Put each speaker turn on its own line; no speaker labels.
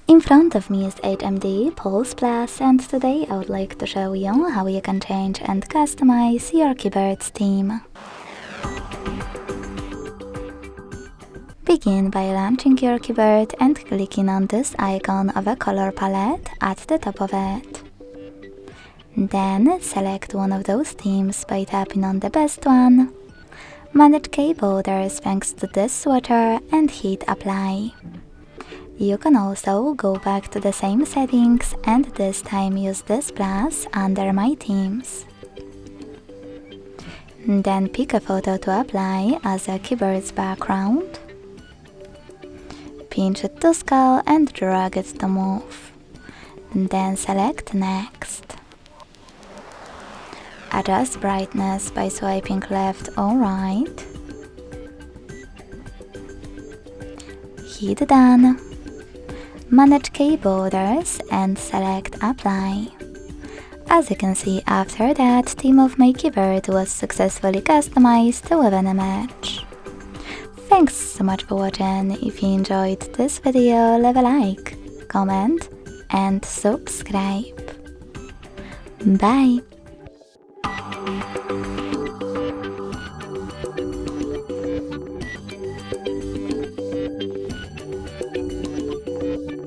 In front of me is HMD Pulse Plus, and today I would like to show you how you can change and customize your keyboard's theme. Begin by launching your keyboard and clicking on this icon of a color palette at the top of it. Then select one of those themes by tapping on the best one. Manage key borders thanks to this swatcher and hit apply. You can also go back to the same settings and this time use this plus under my themes. Then pick a photo to apply as a keyboard's background. Pinch it to scale and drag it to move. Then select next. Adjust brightness by swiping left or right. Hit done. Manage key borders and select apply. As you can see, after that, theme of my keyboard was successfully customized with an image. Thanks so much for watching. If you enjoyed this video, leave a like, comment and subscribe. Bye!